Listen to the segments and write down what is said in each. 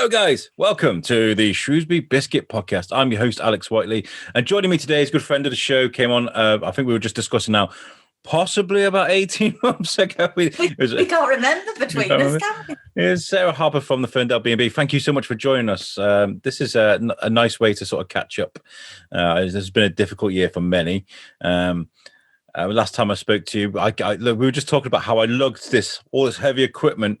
Hello, guys. Welcome to the Shrewsbury Biscuit podcast. I'm your host, Alex Whiteley, and joining me today is a good friend of the show. Came on, I think we were just discussing now, possibly about 18 months ago. We can't remember between us, can we? It's Sarah Harper from the Ferndell B&B. Thank you so much for joining us. This is a nice way to sort of catch up. This has been a difficult year for many. Last time I spoke to you, we were just talking about how I lugged all this heavy equipment,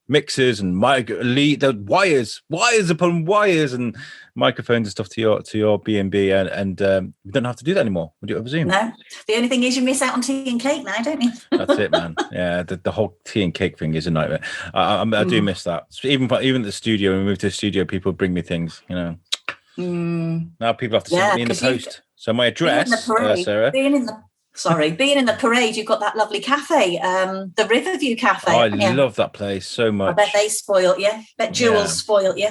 mixers and the wires upon wires and microphones and stuff to your B&B, and we don't have to do that anymore. We do it over Zoom. No, the only thing is you miss out on tea and cake now, don't you? That's it, man. Yeah, the whole tea and cake thing is a nightmare. I do miss that. Even at the studio, when we moved to the studio, people bring me things. Now people have to send me in the post. So my address, Sarah. Being in the parade, you've got that lovely cafe, the Riverview Cafe. Oh, I love that place so much. I bet they spoiled you. Bet Jules spoiled you.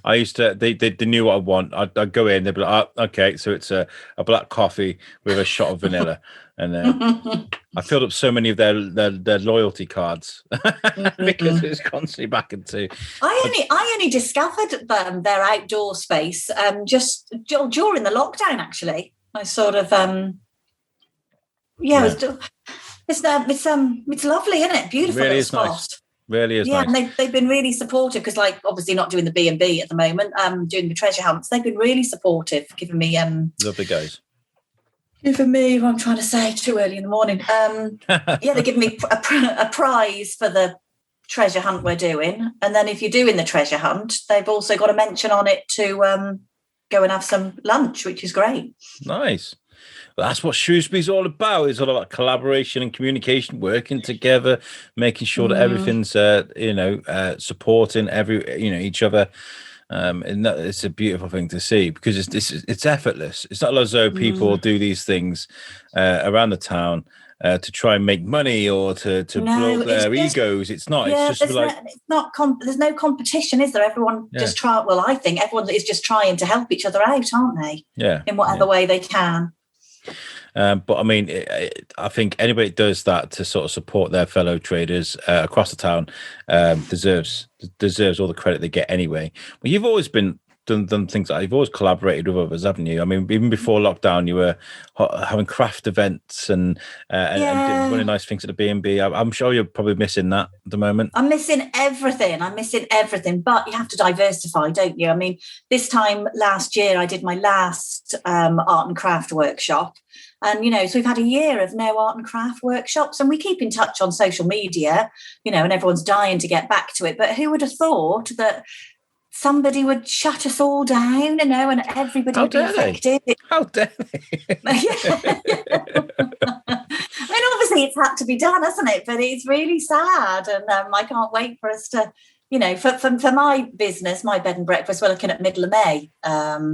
I used to. They knew what I want. I'd go in. They'd be like, "Oh, okay, so it's a black coffee with a shot of vanilla." And I filled up so many of their loyalty cards because it was constantly back into. I only discovered their outdoor space just during the lockdown. Actually, I sort of Yeah, it's lovely, isn't it? Beautiful really spot. Nice. Really is nice. Yeah, and they've been really supportive because, like, obviously not doing the B&B at the moment, doing the treasure hunts. They've been really supportive, giving me lovely guys. Giving me, what I'm trying to say, too early in the morning. They're giving me a prize for the treasure hunt we're doing, and then if you're doing the treasure hunt, they've also got a mention on it to go and have some lunch, which is great. Nice. That's what Shrewsbury's all about. It's all about collaboration and communication, working together, making sure that everything's, supporting each other. And that it's a beautiful thing to see because it's effortless. It's not as though people do these things around the town to try and make money or to blow their egos. It's not. Yeah, it's just there's no competition, is there? Everyone just try. Well, I think everyone is just trying to help each other out, aren't they? Yeah, in whatever way they can. But I mean, I think anybody that does that to sort of support their fellow traders across the town deserves all the credit they get anyway. Well, you've always done things like you've always collaborated with others, haven't you? I mean, even before lockdown, you were having craft events and doing really nice things at the B&B. I'm sure you're probably missing that at the moment. I'm missing everything, but you have to diversify, don't you? I mean, this time last year, I did my last art and craft workshop. And, so we've had a year of no art and craft workshops, and we keep in touch on social media, and everyone's dying to get back to it. But who would have thought that somebody would shut us all down, and everybody would be affected? How dare they? I mean, obviously it's had to be done, hasn't it? But it's really sad, and I can't wait for us to, for my business, my bed and breakfast, we're looking at middle of May.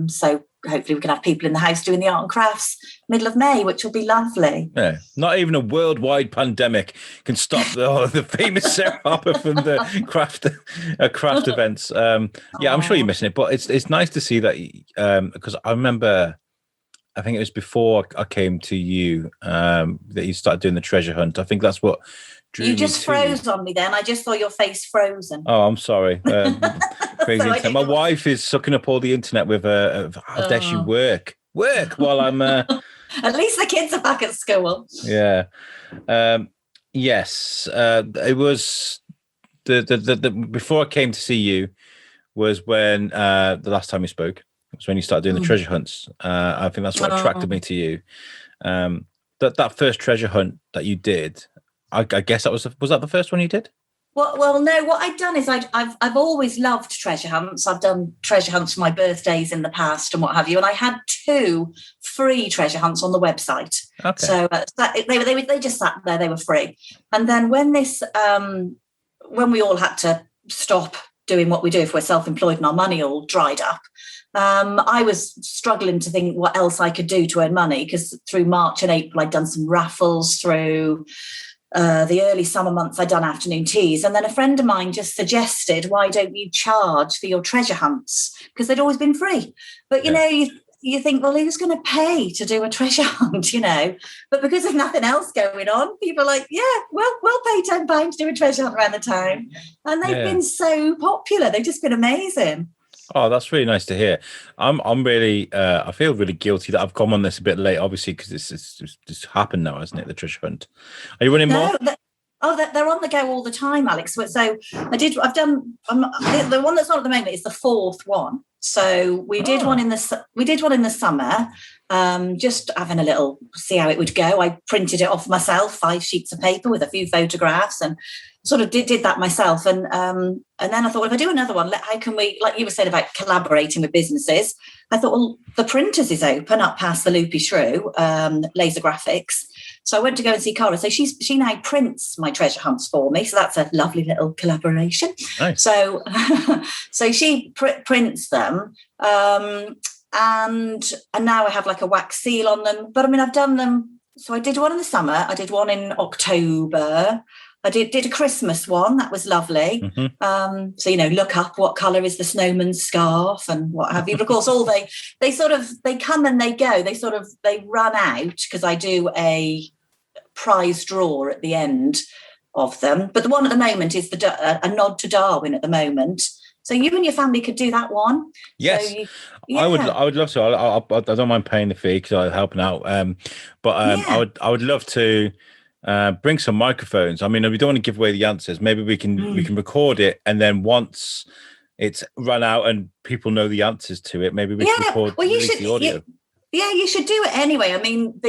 So hopefully we can have people in the house doing the art and crafts middle of May, which will be lovely. Yeah, not even a worldwide pandemic can stop the famous Sarah Harper from the craft events. I'm sure you're missing it, but it's nice to see that because I remember, I think it was before I came to you that you started doing the treasure hunt. I think that's what drew you just froze on me then. I just saw your face frozen. Oh, I'm sorry. Crazy internet. My wife is sucking up all the internet with how dare she work while I'm at least the kids are back at school. Yeah. Yes. It was the before I came to see you was when the last time we spoke. It was when you started doing the treasure hunts. I think that's what attracted me to you. That first treasure hunt that you did, I guess that was that the first one you did? Well, no. What I've done is I've always loved treasure hunts. I've done treasure hunts for my birthdays in the past and what have you. And I had 2 free treasure hunts on the website. Okay. So they just sat there. They were free. And then when we all had to stop doing what we do if we're self-employed and our money all dried up, I was struggling to think what else I could do to earn money because through March and April I'd done some raffles through. The early summer months I'd done afternoon teas, and then a friend of mine just suggested, why don't you charge for your treasure hunts? Because they'd always been free. But you you think, well, who's going to pay to do a treasure hunt, But because there's nothing else going on, people are like, yeah, well, we'll pay £10 to do a treasure hunt around the town. And they've been so popular. They've just been amazing. Oh, that's really nice to hear. I'm really, I feel really guilty that I've come on this a bit late, obviously, because it's happened now, hasn't it? The treasure hunt. Are you running more? They're on the go all the time, Alex. So the one that's on at the moment is the fourth one. So we did one in the summer, just having a little see how it would go. I printed it off myself, 5 sheets of paper with a few photographs, and sort of did that myself. And then I thought, well, if I do another one, how can we, like you were saying about collaborating with businesses, I thought, well, the printers is open up past the Loopy Shrew, Laser Graphics. So I went to go and see Cara. So she now prints my treasure hunts for me. So that's a lovely little collaboration. Nice. So she prints them, and now I have like a wax seal on them. But I mean, I've done them. So I did one in the summer. I did one in October. I did a Christmas one. That was lovely. Mm-hmm. So, look up what colour is the snowman's scarf and what have you. But of course, they come and they go. They run out because I do a prize draw at the end of them. But the one at the moment is a nod to Darwin at the moment. So you and your family could do that one. Yes, so I would love to. I don't mind paying the fee because I'm helping out. I would love to bring some microphones. I mean, we don't want to give away the answers. Maybe we can record it, and then once it's run out and people know the answers to it, maybe we can record the audio. You should do it anyway. I mean,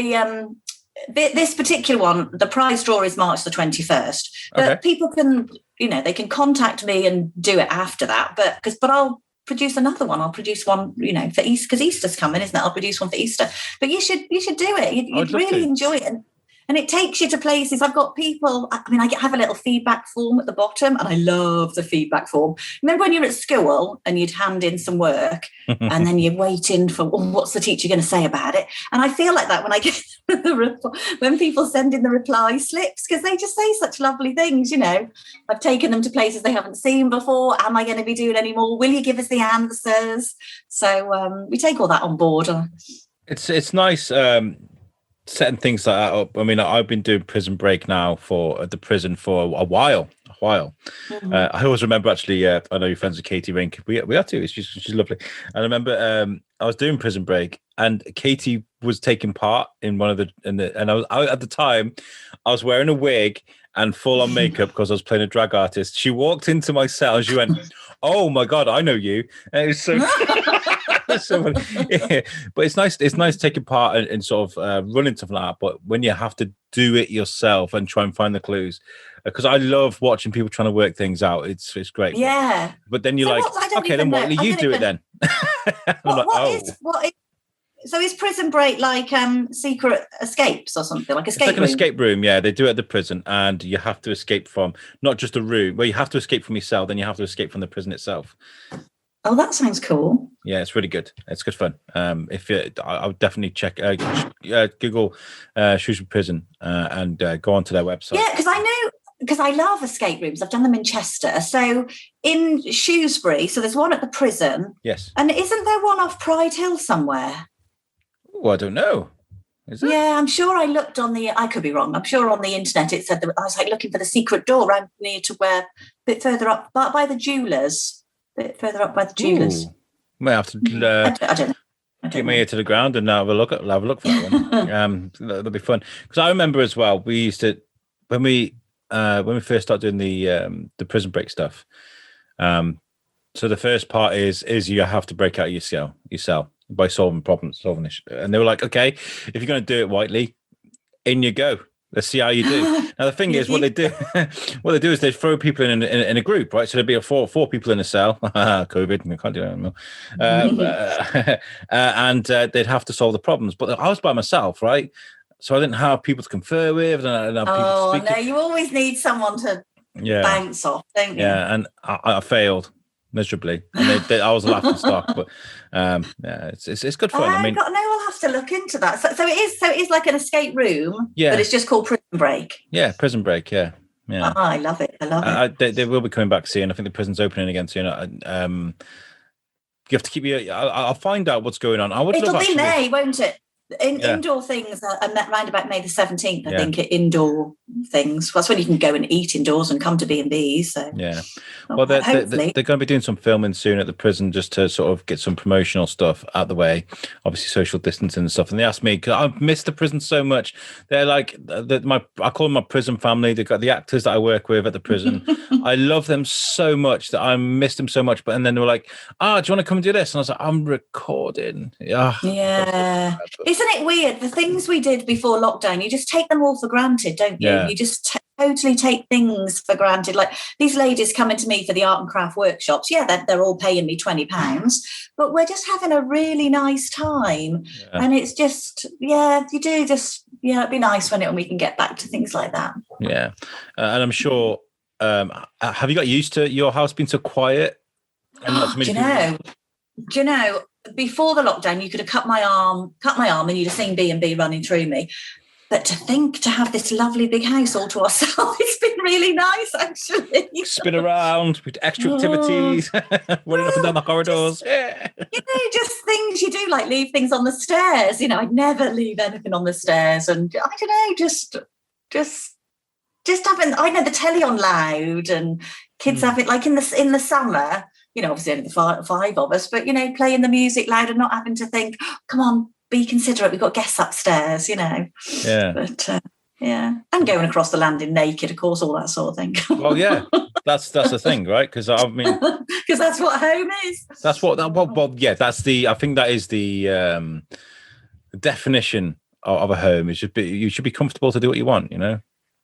this particular one, the prize draw is March the 21st. But people can, they can contact me and do it after that. But I'll produce another one. I'll produce one, for Easter, because Easter's coming, isn't it? I'll produce one for Easter. But you should do it. You'd really enjoy it. And it takes you to places. I've got people, I have a little feedback form at the bottom, and I love the feedback form. Remember when you were at school and you'd hand in some work and then you're waiting for, what's the teacher going to say about it? And I feel like that when I get when people send in the reply slips, because they just say such lovely things, I've taken them to places they haven't seen before. Am I going to be doing any more? Will you give us the answers? So we take all that on board. It's nice. Setting things like that up. I mean, I've been doing Prison Break now at the prison for a while. Mm-hmm. I always remember, actually, I know you're friends with Katie Rink. We are too. She's lovely. I remember I was doing Prison Break, and Katie was taking part in one of and I was at the time I was wearing a wig and full on makeup because I was playing a drag artist. She walked into my cell and she went, "Oh my God, I know you." And it was so yeah. But it's nice taking part in sort of running stuff like that. But when you have to do it yourself and try and find the clues, because I love watching people trying to work things out. It's great. Yeah. But then you're okay, then what? You do it then. So is Prison Break like secret escapes or something, like escape room? It's like an escape room, yeah. They do it at the prison, and you have to escape from not just a room. Well, you have to escape from your cell, then you have to escape from the prison itself. Oh, that sounds cool. Yeah, it's really good. It's good fun. I would definitely check Google Shrewsbury Prison and go onto their website. Yeah, because I love escape rooms. I've done them in Chester. So in Shrewsbury, so there's one at the prison. Yes. And isn't there one off Pride Hill somewhere? Oh, I don't know. Is it? Yeah, I'm sure I looked I could be wrong. I'm sure on the internet it said that I was looking for the secret door around near to where, a bit further up, by the jewellers. Bit further up by the jewellers. May have to I don't know. Get my ear to the ground and have a look for that one. That'll be fun. Because I remember as well, we used to when we first started doing the Prison Break stuff. So the first part is you have to break out of your cell by solving issues. And they were like, okay, if you're going to do it, Whiteley, in you go. Let's see how you do. Now the thing is, what they do is they throw people in a group, right? So there'd be four people in a cell. COVID, we can't do that anymore. And they'd have to solve the problems. But I was by myself, right? So I didn't have people to confer with. You always need someone to bounce off, don't you? Yeah, and I failed miserably, and I was a laughing stock. But it's good fun. We'll have to look into that. So it is like an escape room, but it's just called Prison Break. Yeah, Prison Break. Yeah. Oh, I love it. I love it. They will be coming back soon. I think the prison's opening again soon. you have to keep your. I'll find out what's going on. I would It'll love be actually. May, won't it? Yeah. Indoor things are around about May the 17th, I Yeah. think, indoor things. That's when you can go and eat indoors and come to B&B. So Yeah. Well, they're hopefully. going to be doing some filming soon at the prison just to sort of get some promotional stuff out the way. Obviously, social distancing and stuff. And they asked me, because I've missed the prison so much. They're like, I call them my prison family. They've got the actors that I work with at the prison. I love them so much that I miss them so much. And then they were like, do you want to come and do this? And I was like, I'm recording. Yeah. Isn't it weird? The things we did before lockdown, you just take them all for granted, don't you? Yeah. You just totally take things for granted. Like these ladies coming to me for the art and craft workshops. Yeah, they're all paying me £20, but we're just having a really nice time. Yeah. And it's just, you do just, it'd be nice when we can get back to things like that. Yeah. And I'm sure, have you got used to your house being so quiet? And do you know, before the lockdown, you could have cut my arm and you'd have seen B&B running through me. But to have this lovely big house all to ourselves, it's been really nice, actually. Spin around with extra activities, running up and down the corridors. Just things you do, like leave things on the stairs. I'd never leave anything on the stairs. And I don't know, just having, the telly on loud and kids have it like in the summer, obviously only the five of us, but, playing the music loud and not having to think, come on, be considerate, we've got guests upstairs, Yeah. But, and going across the landing naked, of course, all that sort of thing. Well, yeah, that's the thing, right? Because I mean, because that's what home is. That's what I think that is the definition of a home. You should be comfortable to do what you want,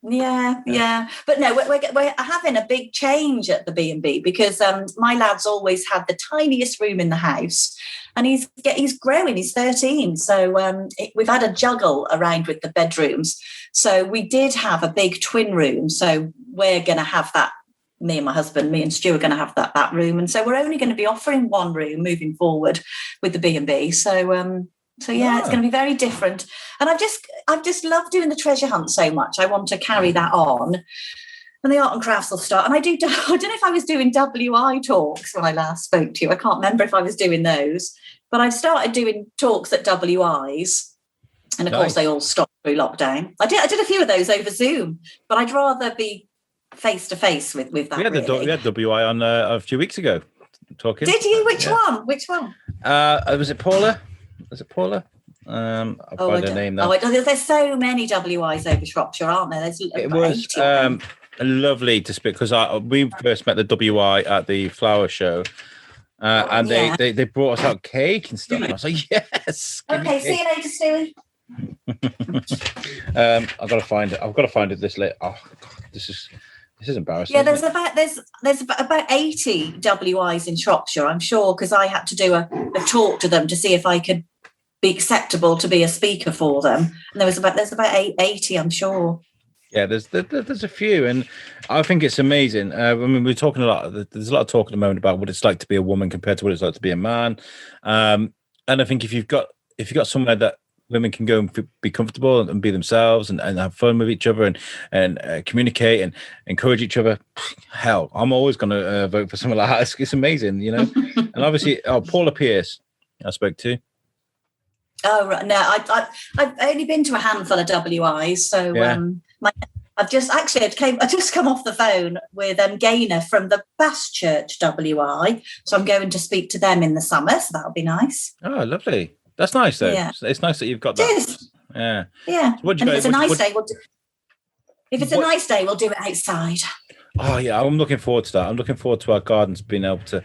Yeah. But no, we're having a big change at the B&B because my lad's always had the tiniest room in the house, and he's growing. He's 13, so we've had a juggle around with the bedrooms. So we did have a big twin room. So we're going to have that. Me and Stu are going to have that room, and so we're only going to be offering one room moving forward with the B&B. So it's going to be very different. And I've just loved doing the treasure hunt so much. I want to carry that on. And the art and crafts will start. And I don't know if I was doing WI talks when I last spoke to you. I can't remember if I was doing those. But I've started doing talks at WIs. And of course, they all stopped through lockdown. I did a few of those over Zoom. But I'd rather be face-to-face with that. We had WI on a few weeks ago talking. Did you? Which one? Was it Paula? Is it Paula? I'll find her name now. There's so many WIs over Shropshire, aren't there? It was lovely to speak, because we first met the WI at the flower show, and they brought us out cake and stuff. And I was like, yes. Okay, see you later, Stewie. I've got to find it this late. Oh God, this is embarrassing. Yeah, there's about 80 WIs in Shropshire, I'm sure, because I had to do a talk to them to see if I could be acceptable to be a speaker for them. And there's about 80, I'm sure. Yeah, there's a few, and I think it's amazing. I mean, we're talking a lot. There's a lot of talk at the moment about what it's like to be a woman compared to what it's like to be a man. And I think if you've got somewhere that women can go and be comfortable and be themselves and have fun with each other and communicate and encourage each other, hell, I'm always going to vote for something like that. It's amazing, And obviously, Paula Pierce, I spoke to. Oh, right. No, I've only been to a handful of WIs, so I just come off the phone with Gaynor from the Bass Church WI, so I'm going to speak to them in the summer, so that'll be nice. Oh, lovely. That's nice, though. Yeah. It's nice that you've got that. It is. Yeah. Yeah. So if it's a nice day, we'll do it outside. Oh, yeah. I'm looking forward to that. I'm looking forward to our gardens being able to.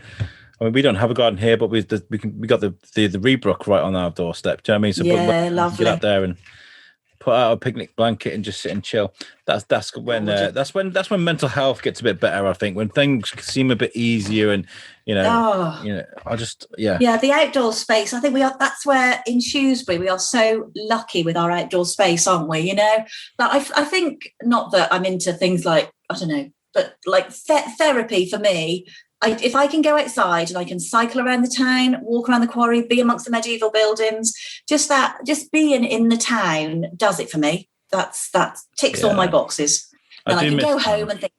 I mean, we don't have a garden here, but we got the Reebrook right on our doorstep. Do you know what I mean? So lovely. Get out there and put out a picnic blanket and just sit and chill. That's when mental health gets a bit better. I think when things seem a bit easier and I just the outdoor space. I think that's where in Shrewsbury we are so lucky with our outdoor space, aren't we? But I think, not that I'm into things like, I don't know, but like therapy for me. If I can go outside and I can cycle around the town, walk around the quarry, be amongst the medieval buildings, just being in the town does it for me. That ticks all my boxes. And I can go home and think,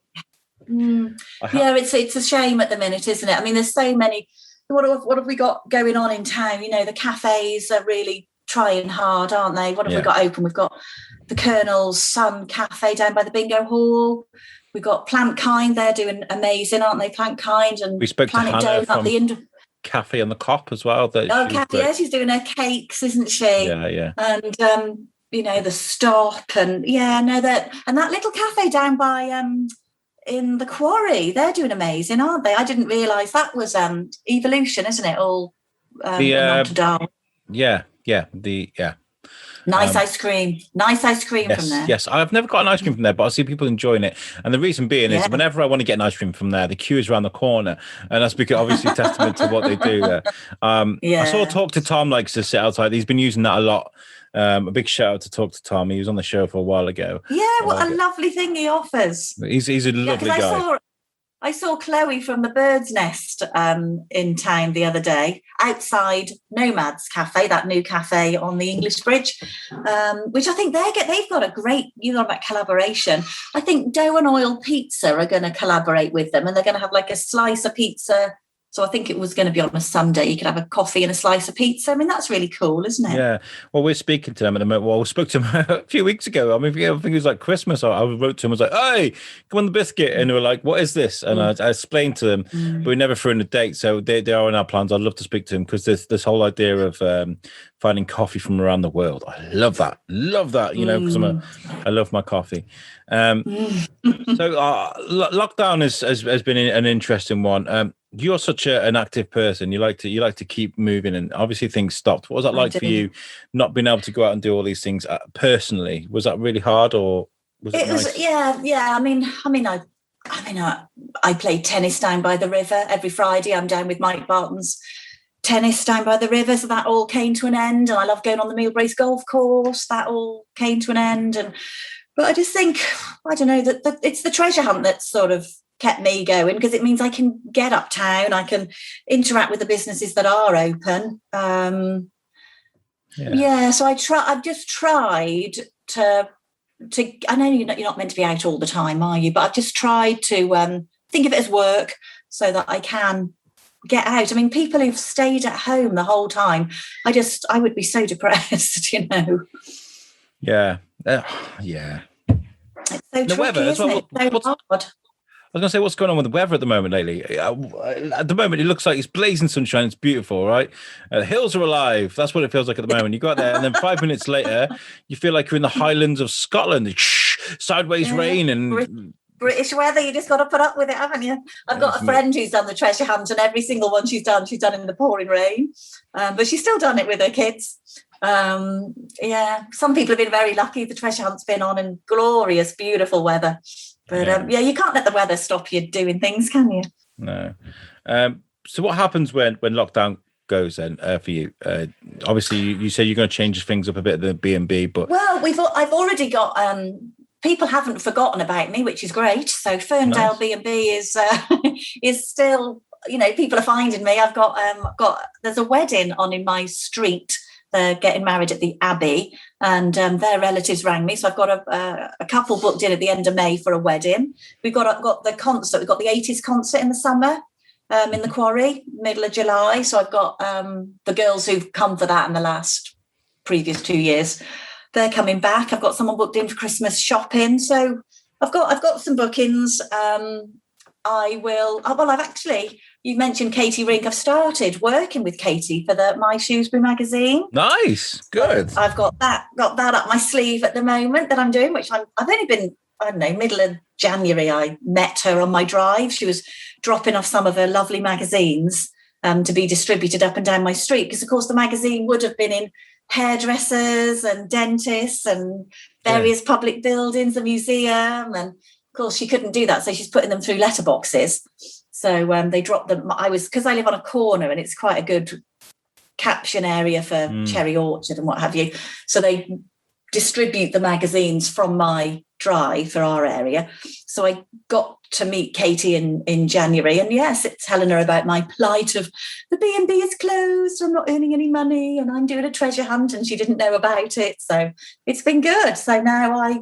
it's a shame at the minute, isn't it? I mean, there's so many what have we got going on in town? You know, the cafes are really trying hard, aren't they? What have we got open? We've got the Colonel's Sun Cafe down by the bingo hall. We've got Plant Kind. They're doing amazing, aren't they? Plant Kind and we spoke Planet to Hannah Dome up the Cafe on the Cop as well. Kathy, yeah, she's doing her cakes, isn't she? Yeah. And you know, the Stop and that little cafe down by in the Quarry, they're doing amazing, aren't they? I didn't realise that was Evolution, isn't it? All Nice ice cream from there. Yes, I've never got an ice cream from there, but I see people enjoying it. And the reason being is whenever I want to get an ice cream from there, the queue is around the corner. And that's because obviously testament to what they do there. I saw Talk to Tom likes to sit outside. He's been using that a lot. A big shout out to Talk to Tom. He was on the show for a while ago. Yeah, what a lovely thing he offers. He's a lovely guy. I saw Chloe from the Bird's Nest in town the other day outside Nomad's Cafe, that new cafe on the English Bridge, which I think they've got a great, you know, about collaboration. I think Dough and Oil Pizza are going to collaborate with them, and they're going to have like a slice of pizza. So I think it was going to be on a Sunday. You could have a coffee and a slice of pizza. I mean, that's really cool, isn't it? Yeah. Well, we're speaking to them at the moment. Well, we spoke to them a few weeks ago. I mean, I think it was like Christmas. I wrote to them. I was like, "Hey, come on the biscuit," and they were like, "What is this?" And I explained to them, but we never threw in a date. So they are in our plans. I'd love to speak to them because there's this whole idea of finding coffee from around the world. I love that. You know, because I love my coffee. So lockdown has been an interesting one. You're such an active person. You like to keep moving, and obviously things stopped. What was that like for you, not being able to go out and do all these things personally? Was that really hard, or was it nice? Yeah. I play tennis down by the river every Friday. I'm down with Mike Barton's tennis down by the river, so that all came to an end. And I love going on the Millbrace golf course. That all came to an end. But I just think, I don't know, that it's the treasure hunt that's sort of kept me going, because it means I can get uptown, I can interact with the businesses that are open. So I've just tried to I know you're not meant to be out all the time, are you? But I've just tried to think of it as work so that I can get out. I mean, people who've stayed at home the whole time, I would be so depressed, you know. Yeah. It's so tricky, weather as well. It's so hard. I was going to say, what's going on with the weather at the moment lately? At the moment, it looks like it's blazing sunshine. It's beautiful, right? The hills are alive. That's what it feels like at the moment. You go out there, and then 5 minutes later, you feel like you're in the Highlands of Scotland. Sideways rain and British weather. You just got to put up with it, haven't you? I've got a friend who's done the treasure hunt, and every single one she's done in the pouring rain. But she's still done it with her kids. Some people have been very lucky. The treasure hunt's been on in glorious, beautiful weather. But you can't let the weather stop you doing things, can you? No. So what happens when lockdown goes then for you? Obviously, you say you're going to change things up a bit at the B&B, but I've already got people haven't forgotten about me, which is great. So Ferndell B&B is still, you know, people are finding me. I've got there's a wedding on in my street. They're getting married at the Abbey, and their relatives rang me. So I've got a couple booked in at the end of May for a wedding. We've got the concert. We've got the 80s concert in the summer in the Quarry, middle of July. So I've got the girls who've come for that in the previous 2 years. They're coming back. I've got someone booked in for Christmas shopping. So I've got some bookings. You mentioned Katie Rink. I've started working with Katie for my Shrewsbury magazine. Nice, good. So I've got that up my sleeve at the moment that I'm doing, which I've only been, I don't know, middle of January. I met her on my drive. She was dropping off some of her lovely magazines to be distributed up and down my street, because of course the magazine would have been in hairdressers and dentist and various public buildings, a museum, and of course she couldn't do that, so she's putting them through letterboxes. So they dropped them. Because I live on a corner and it's quite a good caption area for Cherry Orchard and what have you. So they distribute the magazines from my drive for our area. So I got to meet Katie in January, and yes, it's telling her about my plight of the B&B is closed, I'm not earning any money, and I'm doing a treasure hunt, and she didn't know about it. So it's been good. So now I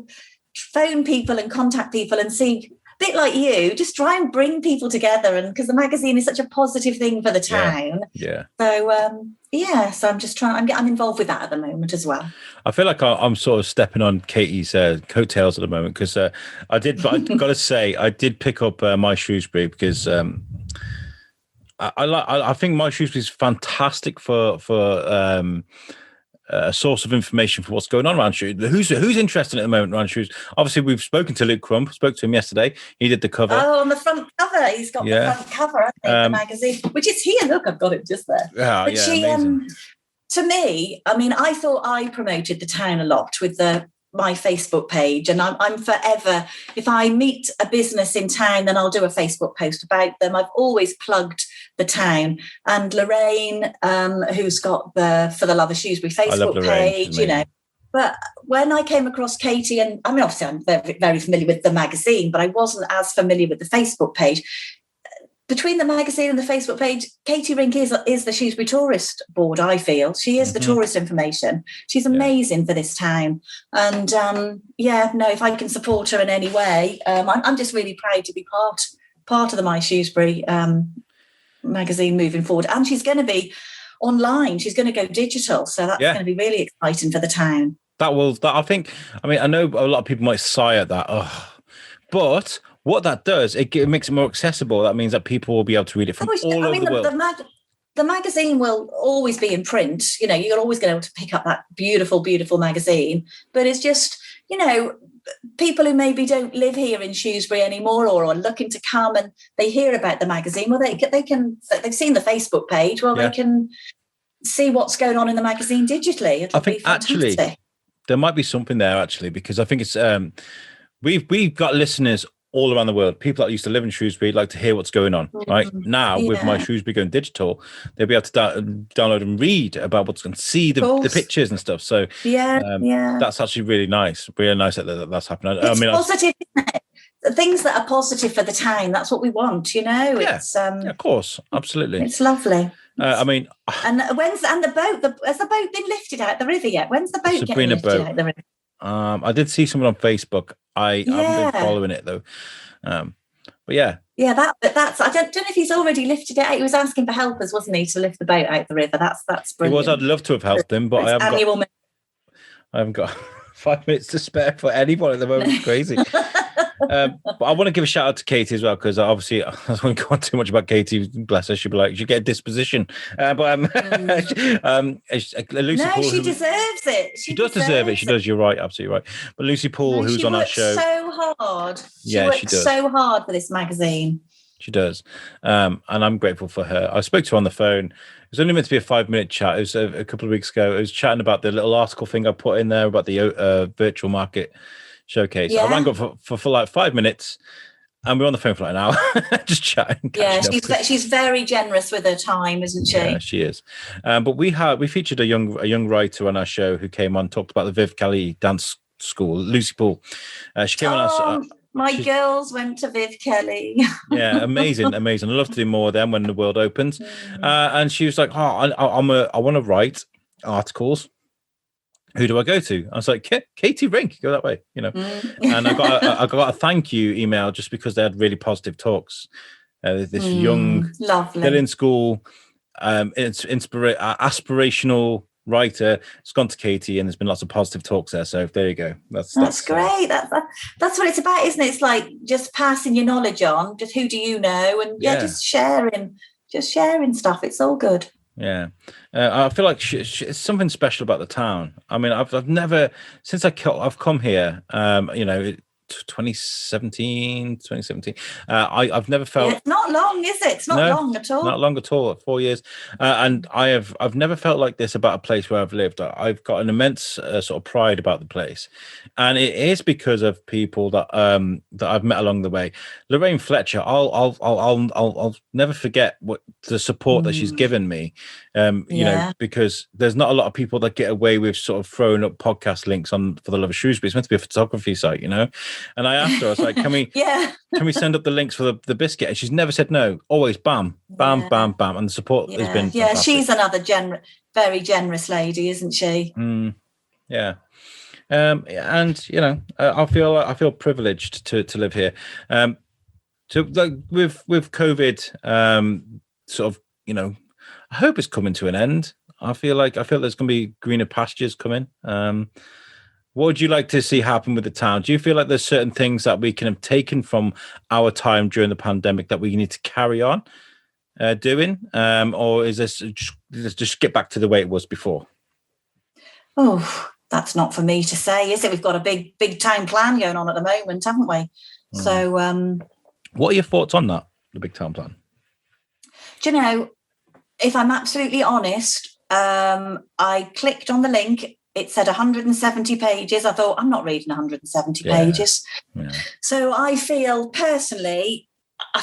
phone people and contact people and see bit like you, just try and bring people together, and because the magazine is such a positive thing for the town. Yeah. So so I'm just trying. I'm involved with that at the moment as well. I feel like I'm sort of stepping on Katie's coattails at the moment, because I got to say, I did pick up My Shrewsbury, because I think My Shrewsbury is fantastic for a source of information for what's going on around Shrewsbury. Who's interested at the moment around Shrewsbury? Obviously, we've spoken to Luke Crump. Spoke to him yesterday. He did the cover. Oh, on the front cover, he's got the front cover, I think, the magazine, which is here. Look, I've got it just there. But she, amazing. To me, I mean, I thought I promoted the town a lot with my Facebook page, and I'm forever, if I meet a business in town, then I'll do a Facebook post about them. I've always plugged the town. And Lorraine, who's got the For the Love of Shrewsbury Facebook page, you know. But when I came across Katie, and I mean, obviously I'm very, very familiar with the magazine, but I wasn't as familiar with the Facebook page. Between the magazine and the Facebook page, Katie Rink is the Shrewsbury Tourist Board, I feel. She is the tourist information. She's amazing for this town. And if I can support her in any way, I'm just really proud to be part of the My Shrewsbury magazine moving forward. And she's going to be online. She's going to go digital. So that's going to be really exciting for the town. I know a lot of people might sigh at that. But what that does, it makes it more accessible. That means that people will be able to read it from all over the world. The magazine will always be in print. You know, you're always going to be able to pick up that beautiful, beautiful magazine. But it's just, you know, people who maybe don't live here in Shrewsbury anymore, or are looking to come, and they hear about the magazine. Well, they've seen the Facebook page. Well, they can see what's going on in the magazine digitally. It'll be fantastic. Actually, there might be something there actually, because I think it's we've got listeners all around the world. People that used to live in Shrewsbury like to hear what's going on. Right now, with My Shrewsbury going digital, they'll be able to download and read about what's going to see the pictures and stuff. So that's actually really nice. Really nice that that's happening. It's positive, isn't it? Things that are positive for the town. That's what we want. You know. Yeah. It's of course, absolutely. It's lovely. I mean, and the boat? Has the boat been lifted out the river yet? When's the boat getting lifted out the river? I did see someone on Facebook. I haven't been following it though. But that's. I don't know if he's already lifted it out. He was asking for helpers, wasn't he, to lift the boat out the river? That's brilliant. He was. I'd love to have helped him, but I haven't got 5 minutes to spare for anyone at the moment. It's crazy. But I want to give a shout out to Katie as well, because obviously I don't want to go on too much about Katie. Bless her, she'd be like, she get a disposition. Lucy Paul, she deserves it. She does deserve it. She does. You're right, absolutely right. But Lucy Paul, who's on our show, so hard. She does so hard for this magazine. She does, and I'm grateful for her. I spoke to her on the phone. It was only meant to be a 5-minute chat. It was a couple of weeks ago. I was chatting about the little article thing I put in there about the virtual market showcase. I rang up for like 5 minutes, and we were on the phone for like an hour, just chatting. She's very generous with her time, isn't she? Yeah, she is. But we featured a young writer on our show who came on, talked about the Viv Kelly dance school. Lucy Paul. She came on. My girls went to Viv Kelly. Yeah, amazing. I'd love to do more of them when the world opens. And she was like, I want to write articles. Who do I go to? I was like, Katie Rink, go that way, you know. And I got a thank you email just because they had really positive talks. This young, lovely, still in school, aspirational writer. It's gone to Katie, and there's been lots of positive talks there. So there you go. That's great. That's what it's about, isn't it? It's like just passing your knowledge on. Just who do you know, and just sharing stuff. It's all good. Yeah, I feel like it's something special about the town. I mean, I've never, since I've come here, 2017. I've never felt. It's not long, is it? It's not long at all. Not long at all. 4 years, and I've never felt like this about a place where I've lived. I've got an immense sort of pride about the place, and it is because of people that I've met along the way. Lorraine Fletcher, I'll never forget what the support that she's given me. You know, because there's not a lot of people that get away with sort of throwing up podcast links on For the Love of Shrewsbury. It's meant to be a photography site, you know. And I asked her, I was like, can we send up the links for the biscuit? And she's never said no. Always bam, bam, bam, bam. And the support has been fantastic. She's another very generous lady, isn't she? Yeah. And you know, I feel privileged to live here. So like with COVID, sort of, I hope it's coming to an end. I feel there's going to be greener pastures coming. What would you like to see happen with the town? Do you feel like there's certain things that we can have taken from our time during the pandemic that we need to carry on doing, or is this just get back to the way it was before? Oh, that's not for me to say, is it? We've got a big town plan going on at the moment, haven't we? So, what are your thoughts on that, the big town plan? Do you know, if I'm absolutely honest, I clicked on the link. It said 170 pages. I thought, I'm not reading 170 pages. Yeah. So I feel personally,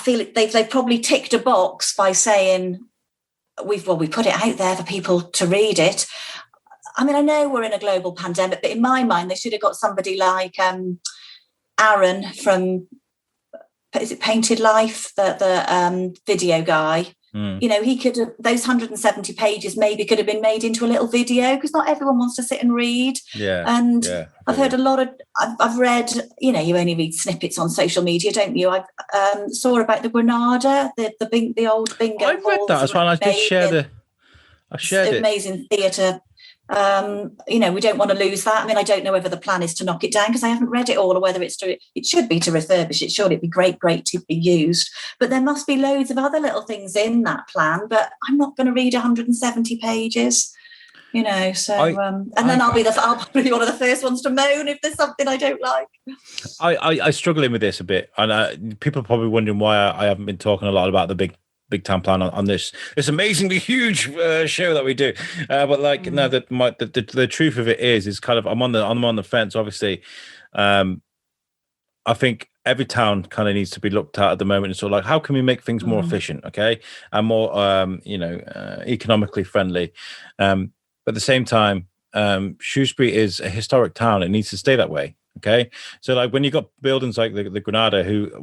they've probably ticked a box by saying we put it out there for people to read it. I mean, I know we're in a global pandemic, but in my mind, they should have got somebody like Aaron from, is it Painted Life, the video guy. He could have, those 170 pages maybe could have been made into a little video, because not everyone wants to sit and read. I've heard a lot of, I've read, you only read snippets on social media, don't you? I saw about the Granada, the old bingo. I read that as well. I did share I shared it. Amazing theatre. We don't want to lose that. I mean, I don't know whether the plan is to knock it down, because I haven't read it all, or whether it should be to refurbish it. Surely it'd be great to be used. But there must be loads of other little things in that plan. But I'm not going to read 170 pages, So and then I'll probably be one of the first ones to moan if there's something I don't like. I struggling with this a bit, and people are probably wondering why I haven't been talking a lot about the big town plan on this amazingly huge show that we do, but no, the truth of it is kind of I'm on the fence. Obviously, I think every town kind of needs to be looked at the moment, and sort of like, how can we make things more efficient, okay, and more economically friendly, but at the same time, Shrewsbury is a historic town. It needs to stay that way. Okay, so like when you got buildings like the Granada,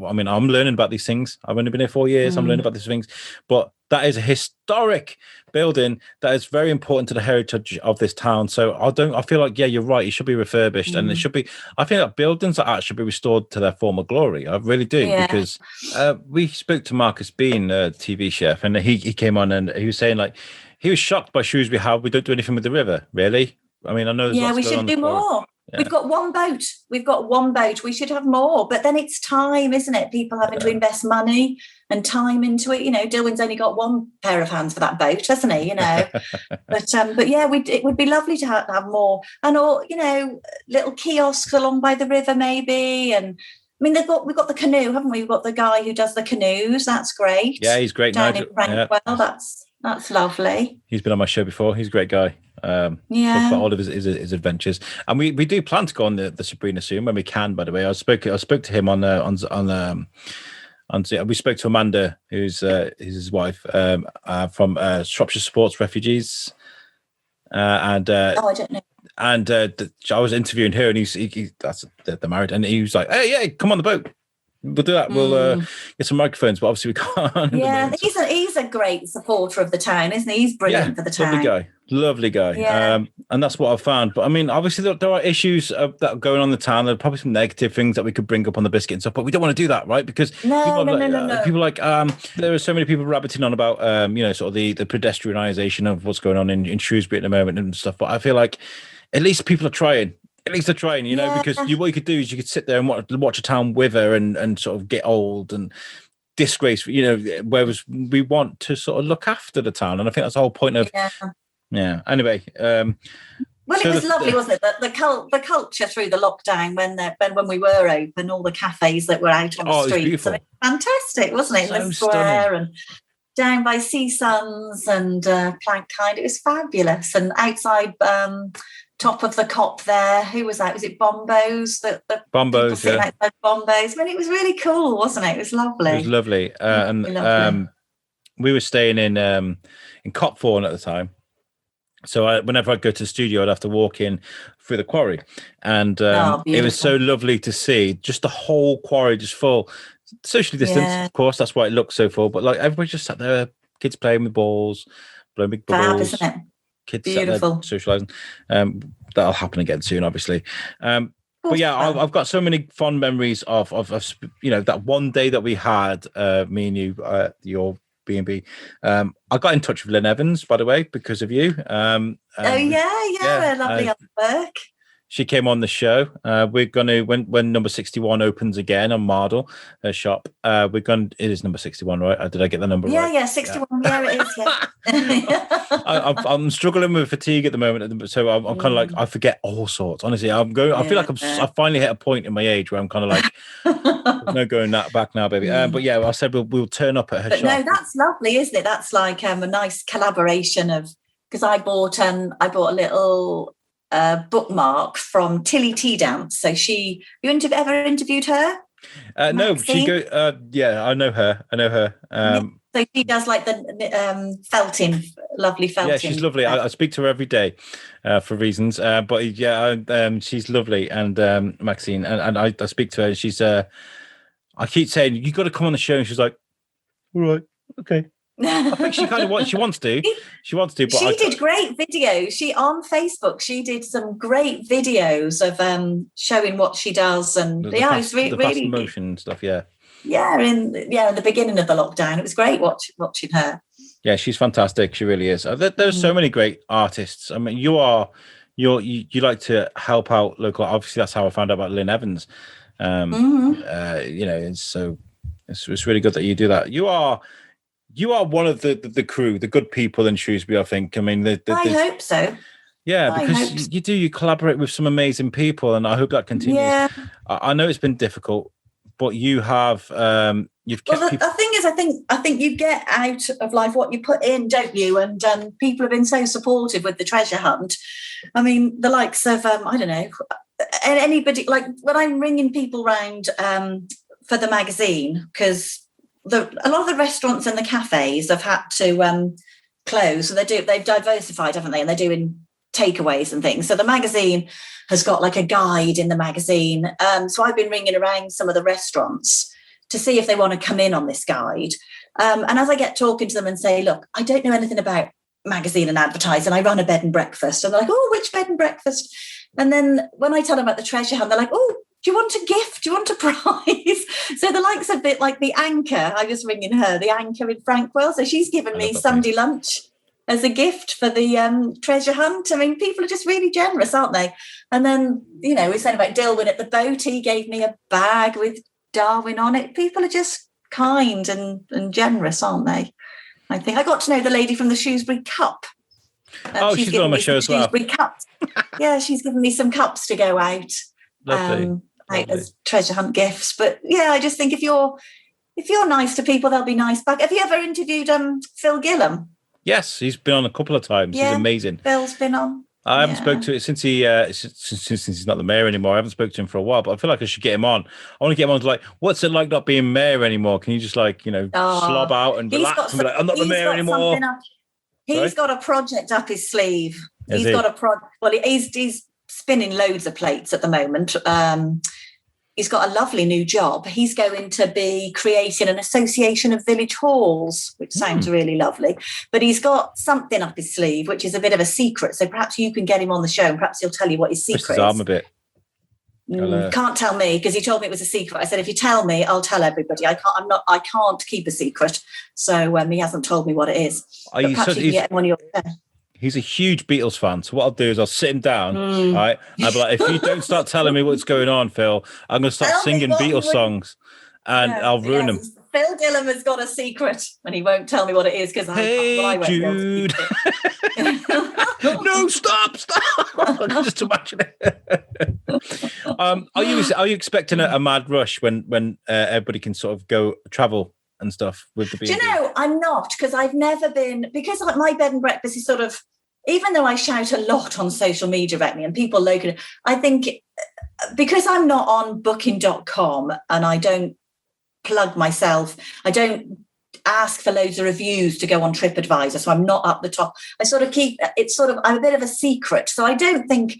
I'm learning about these things. I've only been here 4 years. I'm learning about these things, but that is a historic building that is very important to the heritage of this town. So I feel like, yeah, you're right. It should be refurbished, and it should be. I think that buildings like that should be restored to their former glory. I really do, because we spoke to Marcus Bean, a TV chef, and he came on and he was saying like he was shocked by Shrewsbury how we don't do anything with the river. Really, I mean, I know. Yeah, we should do more. Yeah. We've got one boat. We should have more. But then it's time, isn't it? People having to invest money and time into it. Dilwyn's only got one pair of hands for that boat, hasn't he? But yeah, it would be lovely to have more, and all little kiosks along by the river, maybe. And I mean, we've got the canoe, haven't we? We've got the guy who does the canoes. That's great. Yeah, he's great. Down in Frankwell, that's lovely. He's been on my show before. He's a great guy. Talk about all of his adventures, and we do plan to go on the Sabrina soon when we can. By the way, I spoke to him on we spoke to Amanda, who's his wife, from Shropshire Sports Refugees, I don't know. And I was interviewing her, and they're married, and he was like, "Hey, yeah, come on the boat. We'll do that. We'll get some microphones, but obviously we can't." Yeah, he's a great supporter of the town, isn't he? He's brilliant for the town. Lovely guy. Yeah. And that's what I've found. But I mean, obviously there are issues that are going on in the town. There are probably some negative things that we could bring up on the biscuit and stuff, but we don't want to do that, right? Because no. People like there are so many people rabbiting on about sort of the pedestrianisation of what's going on in Shrewsbury at the moment and stuff. But I feel like at least people are trying. At least they're trying, because what you could do is you could sit there and watch a town wither and sort of get old and disgrace, whereas we want to sort of look after the town. And I think that's the whole point of, Anyway. Well, it was lovely, wasn't it? The culture through the lockdown when we were open, all the cafes that were out on the streets. It was fantastic, wasn't it? In the square and down by Sea Suns and Plankkind. It was fabulous. And outside top of the cop there, who was that? Was it Bombos? Bombos, yeah. Outside Bombos. I mean, it was really cool, wasn't it? It was lovely. It was lovely. And we were staying in Copthorne at the time. So whenever I'd go to the studio, I'd have to walk in through the quarry. And it was so lovely to see just the whole quarry just full. Socially distanced, of course. That's why it looks so full. But like everybody just sat there, kids playing with balls, blowing big bubbles. Fab, isn't it? Kids beautiful socializing. That'll happen again soon, obviously. But yeah, I've got so many fond memories of that one day that we had, me and you, your B&B. I got in touch with Lynn Evans, by the way, because of you. Yeah, lovely work. She came on the show. We're going to, when number 61 opens again on Mardle, her shop, it is number 61, right? Did I get the number right? Yeah, 61. Yeah, it is, yeah. I'm struggling with fatigue at the moment, so I'm kind of like, I forget all sorts. Honestly, I feel like I finally hit a point in my age where I'm kind of like, no going that back now, baby. But yeah, I said we'll turn up at her shop. No, that's lovely, isn't it? That's like a nice collaboration because I bought a little bookmark from Tilly Tea Dance. So you ever interviewed her? No, yeah, I know her. So she does like the felting, lovely felting. Yeah, she's lovely. I speak to her every day for reasons. But yeah, she's lovely. And Maxine, and I speak to her, and she's I keep saying, you got to come on the show. And she's like, all right, okay. I think she kind of wants to. She wants to. But she did great videos. On Facebook, she did some great videos of showing what she does, and it's really fast motion stuff. Yeah. Yeah, in the beginning of the lockdown, it was great watching her. Yeah, she's fantastic. She really is. There's so many great artists. I mean, you like to help out local. Obviously, that's how I found out about Lynn Evans. It's really good that you do that. You are one of the crew, the good people in Shrewsbury, I think. I mean, I hope so. Yeah, because you collaborate with some amazing people, and I hope that continues. Yeah. I know it's been difficult, but you have you've kept. The thing is, I think you get out of life what you put in, don't you? And people have been so supportive with the treasure hunt. I mean, the likes of I don't know, anybody, like when I'm ringing people round for the magazine, because a lot of the restaurants and the cafes have had to close. So they've diversified, haven't they? And they're doing takeaways and things. So the magazine has got like a guide in the magazine. So I've been ringing around some of the restaurants to see if they want to come in on this guide. And as I get talking to them and say, look, I don't know anything about magazine and advertising. I run a bed and breakfast. And they're like, oh, which bed and breakfast? And then when I tell them about the treasure hunt, they're like, oh, do you want a gift? Do you want a prize? So the likes of it, like the anchor, I was ringing her, the anchor in Frankwell. So she's given me Sunday lunch as a gift for the treasure hunt. I mean, people are just really generous, aren't they? And then, we're saying about Dilwyn at the boat. He gave me a bag with Darwin on it. People are just kind and generous, aren't they? I think I got to know the lady from the Shrewsbury Cup. She's been on my show as well. Cups. Yeah, she's given me some cups to go out. Lovely. As treasure hunt gifts. But yeah, I just think if you're nice to people, they'll be nice back. Have you ever interviewed Phil Gillam? Yes, he's been on a couple of times. Yeah, he's amazing. Phil's been on. I haven't spoken to it since since he's not the mayor anymore. I haven't spoken to him for a while, but I feel like I should get him on. I want to get him on to like, what's it like not being mayor anymore? Can you just slob out and relax and be like, I'm not the mayor anymore? He's got a project up his sleeve. He's spinning loads of plates at the moment. He's got a lovely new job. He's going to be creating an association of village halls, which sounds really lovely. But he's got something up his sleeve, which is a bit of a secret. So perhaps you can get him on the show and perhaps he'll tell you what his secret is. Arm a bit. Can't tell me because he told me it was a secret. I said, if you tell me, I'll tell everybody. I can't keep a secret. So he hasn't told me what it is. Perhaps you can get him on your show. He's a huge Beatles fan. So what I'll do is I'll sit him down, right? I'll be like, if you don't start telling me what's going on, Phil, I'm going to start singing Beatles songs and I'll ruin them. Phil Gillam has got a secret and he won't tell me what it is because I won't Jude. No, stop. Just imagine it. Are you expecting a mad rush when everybody can sort of go travel and stuff with the B&B? Do you know, I'm not, because I've never been, because my bed and breakfast is sort of, even though I shout a lot on social media about me and people locally, I think because I'm not on booking.com and I don't plug myself, I don't ask for loads of reviews to go on TripAdvisor, so I'm not up the top. I sort of keep, I'm a bit of a secret, so I don't think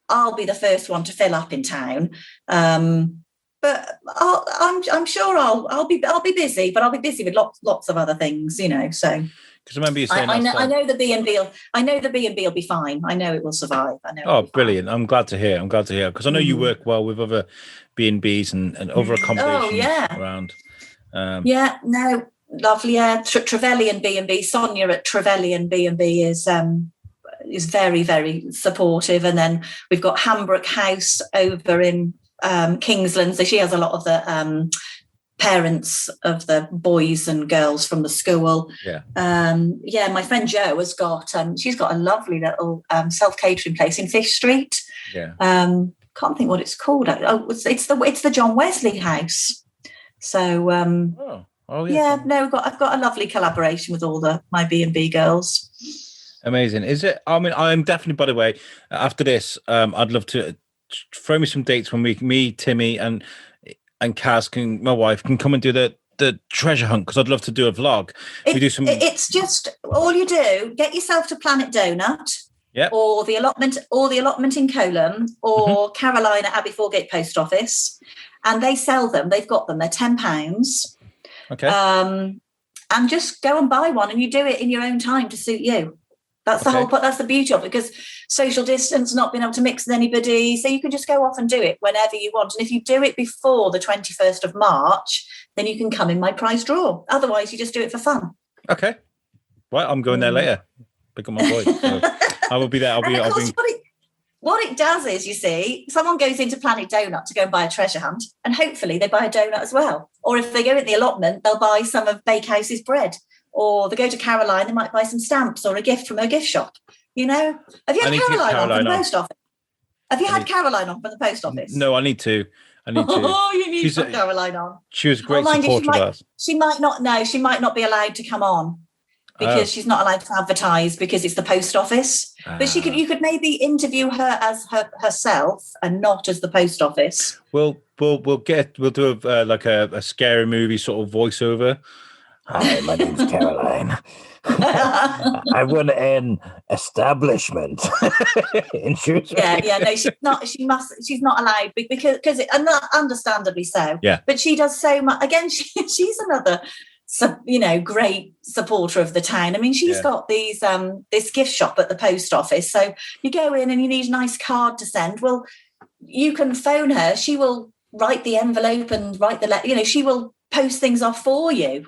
I'll be the first one to fill up in town. But I'm sure I'll be busy, but I'll be busy with lots of other things, So Because remember you saying I know the B&B. I know the B&B will be fine. I know it will survive. I know. Oh, brilliant! I'm glad to hear. Because I know you work well with other B&Bs and other accommodations around. Yeah, no, lovely. Yeah, Trevelyan B&B. Sonia at Trevelyan B&B is very, very supportive. And then we've got Hambrook House over in Kingsland. So she has a lot of the parents of the boys and girls from the school. My friend Jo has got she's got a lovely little self-catering place in Fish Street. Can't think what it's called. It's the John Wesley House. So I've got a lovely collaboration with all my B&B girls. Amazing. Is it? I mean, I'm definitely, by the way, after this, I'd love to throw me some dates when me, Timmy, and Kaz my wife, can come and do the treasure hunt, because I'd love to do a vlog. It's just all you do: get yourself to Planet Donut, or the allotment in Colham, or Caroline at Abbey Foregate Post Office, and they sell them. They've got them. They're £10. Okay. And just go and buy one, and you do it in your own time to suit you. That's the whole. That's the beauty of it, because social distance, not being able to mix with anybody, so you can just go off and do it whenever you want. And if you do it before the 21st of March, then you can come in my prize draw. Otherwise, you just do it for fun. Okay. Right, I'm going there later. Pick up my boy. So I will be there. What it does is, you see, someone goes into Planet Donut to go and buy a treasure hunt, and hopefully they buy a donut as well. Or if they go in the allotment, they'll buy some of Bakehouse's bread. Or they go to Caroline, they might buy some stamps or a gift from her gift shop. You know, have you had Caroline on from the post office? Have you had Caroline on from the post office? No, I need to. Oh, you need to put Caroline on. She was a great supporter of us. She might not be allowed to come on because she's not allowed to advertise, because it's the post office. But you could maybe interview her as herself and not as the post office. We'll do a scary movie sort of voiceover. Hi, my name's Caroline. I run an establishment in Shrewsbury. No, she's not. She's not allowed, because understandably so. Yeah. But she does so much. Again, she's another, great supporter of the town. I mean, she's got these this gift shop at the post office. So you go in and you need a nice card to send. Well, you can phone her. She will write the envelope and write the letter. She will post things off for you.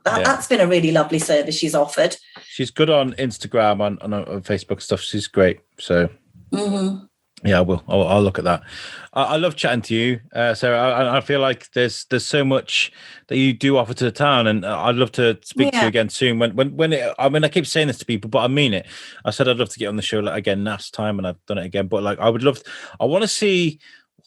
That's been a really lovely service she's offered. She's good on Instagram, on Facebook stuff. She's great. So yeah, I'll look at that. I love chatting to you, Sarah. I feel like there's so much that you do offer to the town, and I'd love to speak to you again soon. When I keep saying this to people, but I mean it. I said I'd love to get on the show again last time, and I've done it again. But I want to see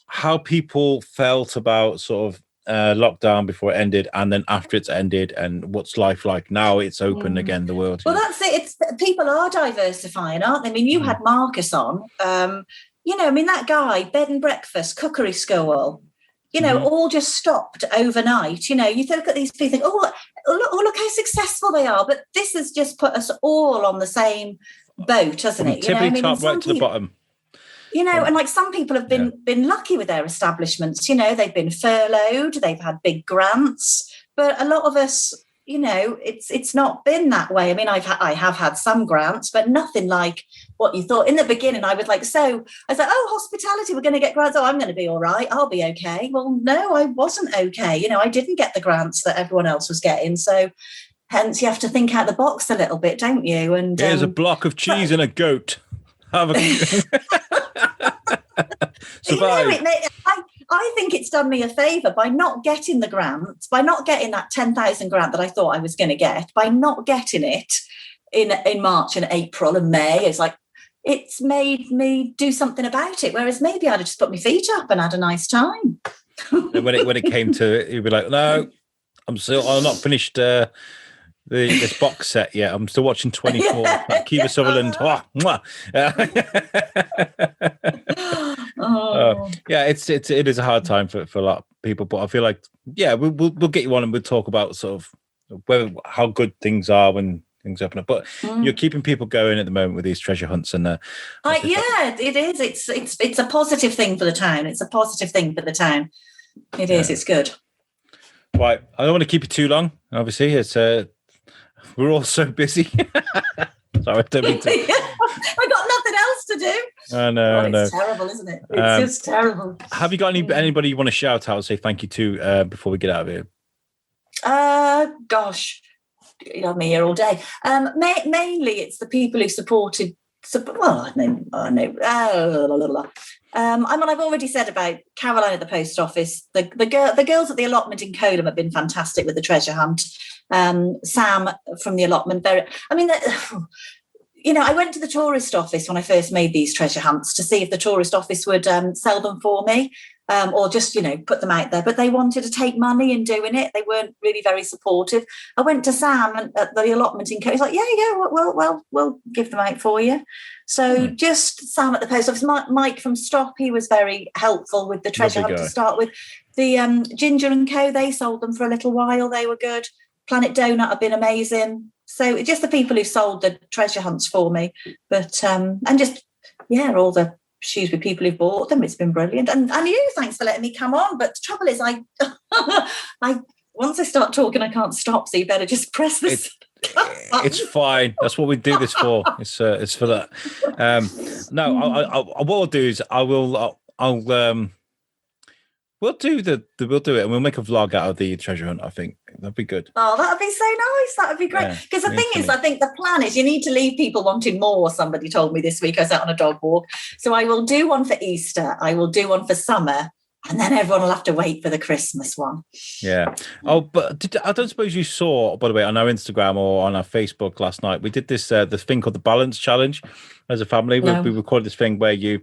how people felt about sort of lockdown before it ended, and then after it's ended, and what's life like now it's open again, the world. Well, that's it. People are diversifying, aren't they? I mean, you had Marcus on. That guy, bed and breakfast, cookery school, all just stopped overnight. You look at these people, think, look how successful they are. But this has just put us all on the same boat, hasn't it? Tippity top right to the bottom. And some people have been lucky with their establishments. They've been furloughed, they've had big grants, but a lot of us, it's not been that way. I mean, I have had some grants, but nothing like what you thought. In the beginning, I was like, hospitality, we're going to get grants. Oh, I'm going to be all right. I'll be okay. Well, no, I wasn't okay. I didn't get the grants that everyone else was getting. So hence you have to think out the box a little bit, don't you? And here's a block of cheese and a goat. Survive. I think it's done me a favour by not getting the grants, by not getting that 10,000 grant that I thought I was going to get, by not getting it in March and April and May. It's made me do something about it. Whereas maybe I'd have just put my feet up and had a nice time. And when it came to it, you'd be like, no, I'm not finished this box set yet. I'm still watching 24. Kiefer Sutherland. It is a hard time for a lot of people, but I feel like we'll get you on and we'll talk about sort of how good things are when things open up. But you're keeping people going at the moment with these treasure hunts, and it is. It's a positive thing for the town. It's a positive thing for the town. It is. It's good. Right. I don't want to keep you too long. Obviously, it's We're all so busy. Sorry, I don't mean to. I got nothing else to do. I know. It's terrible, isn't it? It's just terrible. Have you got anybody you want to shout out and say thank you to before we get out of here? Gosh, you have me here all day. Mainly, it's the people who supported. Well, I know. I've already said about Caroline at the post office. The girls at the allotment in Coleham have been fantastic with the treasure hunt. Sam from the allotment. I went to the tourist office when I first made these treasure hunts to see if the tourist office would sell them for me. Or just, put them out there. But they wanted to take money in doing it. They weren't really very supportive. I went to Sam at the allotment in He's like, yeah, we'll give them out for you. So just Sam at the post office. Mike from Stop, he was very helpful with the treasure hunt to start with. The Ginger and Co, they sold them for a little while. They were good. Planet Donut have been amazing. So just the people who sold the treasure hunts for me. But, all the Shrewsbury people who've bought them. It's been brilliant. And you, thanks for letting me come on. But the trouble is, I once I start talking, I can't stop. So you better just press this. It's fine. That's what we do this for. It's for that. What I'll do is we'll do it, and we'll make a vlog out of the treasure hunt. I think that'd be good. Oh, that'd be so nice. That'd be great. Because the thing is, I think the plan is you need to leave people wanting more. Somebody told me this week. I sat on a dog walk, so I will do one for Easter. I will do one for summer, and then everyone will have to wait for the Christmas one. Yeah. Oh, but I don't suppose you saw, by the way, on our Instagram or on our Facebook last night. We did this thing called the balance challenge as a family. No. We recorded this thing where you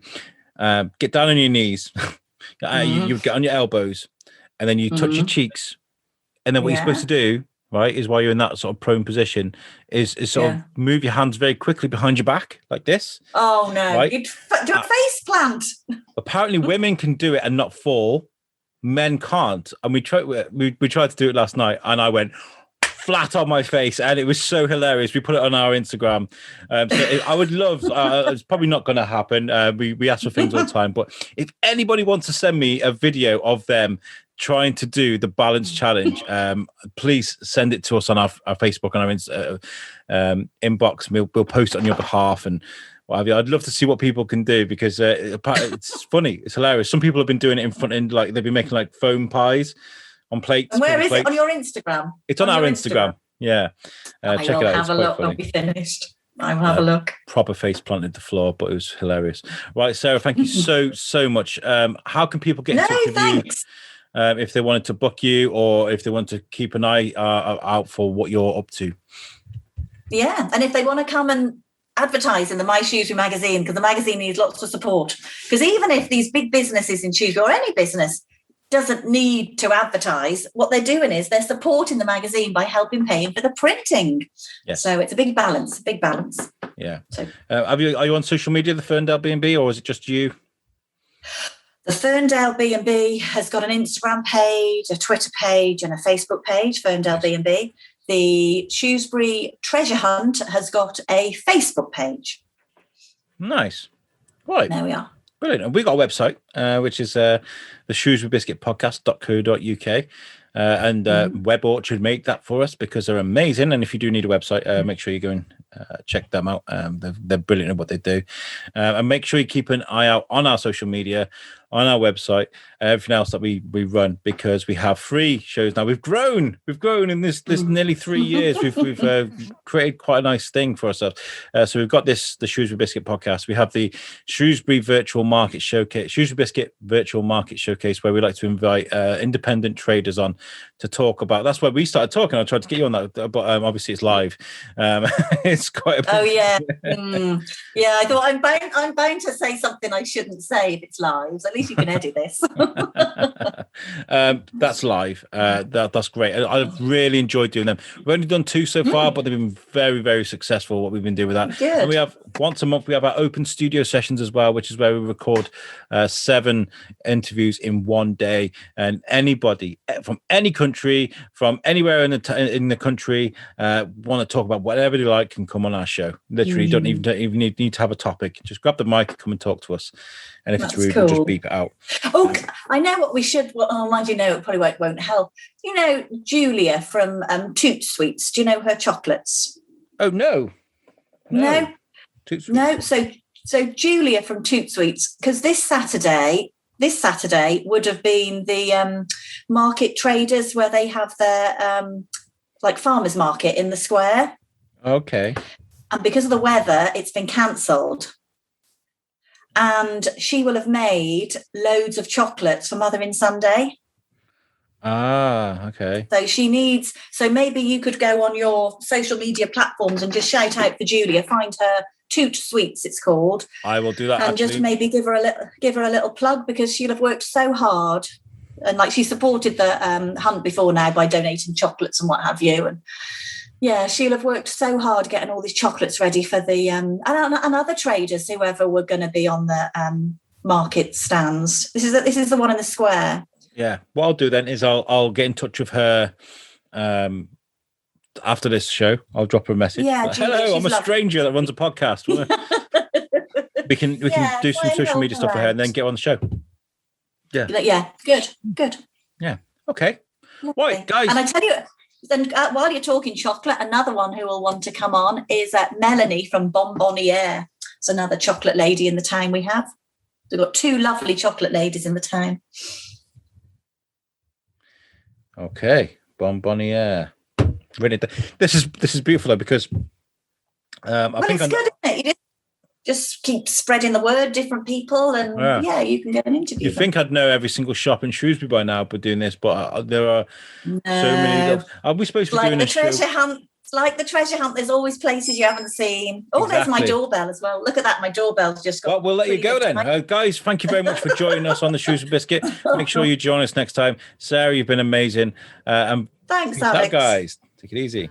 get down on your knees. You get on your elbows and then you touch your cheeks, and then what you're supposed to do, right, is while you're in that sort of prone position is sort of move your hands very quickly behind your back like this. Oh no, right? You'd do a face plant. Apparently women can do it and not fall, men can't. And we tried to do it last night, and I went flat on my face, and it was so hilarious. We put it on our Instagram. I would love, it's probably not going to happen. We ask for things all the time, but if anybody wants to send me a video of them trying to do the balance challenge, please send it to us on our Facebook and our inbox. We'll post it on your behalf and what have you. I'd love to see what people can do, because it's funny. It's hilarious. Some people have been doing it in front end, like they've been making like foam pies on plates. And where is it? On your Instagram? It's on our Instagram. Yeah. Check it out. Have a look. I'll be finished. I'll have a look. Proper face planted the floor, but it was hilarious. Right, Sarah, thank you so much. How can people get in touch with you if they wanted to book you, or if they want to keep an eye out for what you're up to? Yeah, and if they want to come and advertise in the My Shrewsbury magazine, because the magazine needs lots of support. Because even if these big businesses in Shrewsbury, or any business, doesn't need to advertise, what they're doing is they're supporting the magazine by helping paying for the printing. Yes. So it's a big balance. Yeah. So, are you on social media, the Ferndell B&B, or is it just you? The Ferndell B&B has got an Instagram page, a Twitter page, and a Facebook page, Ferndell B&B. The Shrewsbury Treasure Hunt has got a Facebook page. Nice. Right. There we are. Brilliant. And we've got a website, which is the Shrewsbury Biscuit podcast.co.uk. And Web Orchard make that for us, because they're amazing. And if you do need a website, make sure you go and check them out. They're brilliant at what they do. And make sure you keep an eye out on our social media, on our website, everything else that we run, because we have 3 shows now. We've grown in this nearly 3 years. We've created quite a nice thing for ourselves. So we've got the Shrewsbury Biscuit podcast. We have the Shrewsbury Virtual Market Showcase, Shrewsbury Biscuit Virtual Market Showcase, where we like to invite independent traders on to talk about. That's where we started talking. I tried to get you on that, but obviously it's live. It's quite a I thought I'm bound to say something I shouldn't say if it's live. So at least you can edit this. That's live. That's great. I've really enjoyed doing them. We've only done 2 so far, but they've been very, very successful, what we've been doing with that. Good. And we have once a month, we have our open studio sessions as well, which is where we record 7 interviews in one day. And anybody from any country, from anywhere in the country, want to talk about whatever they like, can come on our show. Literally, don't even need to have a topic. Just grab the mic and come and talk to us. And if it's rude, we'll just beep it it out. Oh, I know what we should. Well, oh, mind you, know it probably won't help. You know, Julia from Toot Sweets. Do you know her chocolates? Oh no. Toot Sweets. No. So Julia from Toot Sweets, because this Saturday would have been the market traders where they have their like farmers market in the square. Okay. And because of the weather, it's been cancelled. And she will have made loads of chocolates for Mothering Sunday. Ah, okay. So maybe you could go on your social media platforms and just shout out for Julia, find her Toot Sweets, it's called. I will do that. And just maybe give her a little plug, because she'll have worked so hard. And like, she supported the hunt before now by donating chocolates and what have you. And yeah, she'll have worked so hard getting all these chocolates ready for the and other traders, whoever were going to be on the market stands. This is the one in the square. Yeah. What I'll do then is I'll get in touch with her after this show. I'll drop her a message. Yeah, like, Julia, hello, I'm a stranger that runs a podcast. we can do some social media stuff for her and then get on the show. Yeah. Yeah. Good. Yeah. Okay. Lovely. Right, guys. And I tell you, then while you're talking chocolate, another one who will want to come on is Melanie from Bonbonniere. It's another chocolate lady in the town we have. We've got two lovely chocolate ladies in the town. Okay, Bonbonniere. Really, this is beautiful though, because I think it's good, isn't it? You just keep spreading the word, different people, and you can get an interview. You think I'd know every single shop in Shrewsbury by now, but doing this, but there are so many. Are we supposed to be doing the this treasure show? hunt? It's like the treasure hunt. There's always places you haven't seen. Oh, There's my doorbell as well. Look at that. My doorbell's just got. Well, we'll let you go then. Guys, thank you very much for joining us on the Shrewsbury Biscuit. Make sure you join us next time. Sarah, you've been amazing. Thanks, Alex. Guys. Take it easy.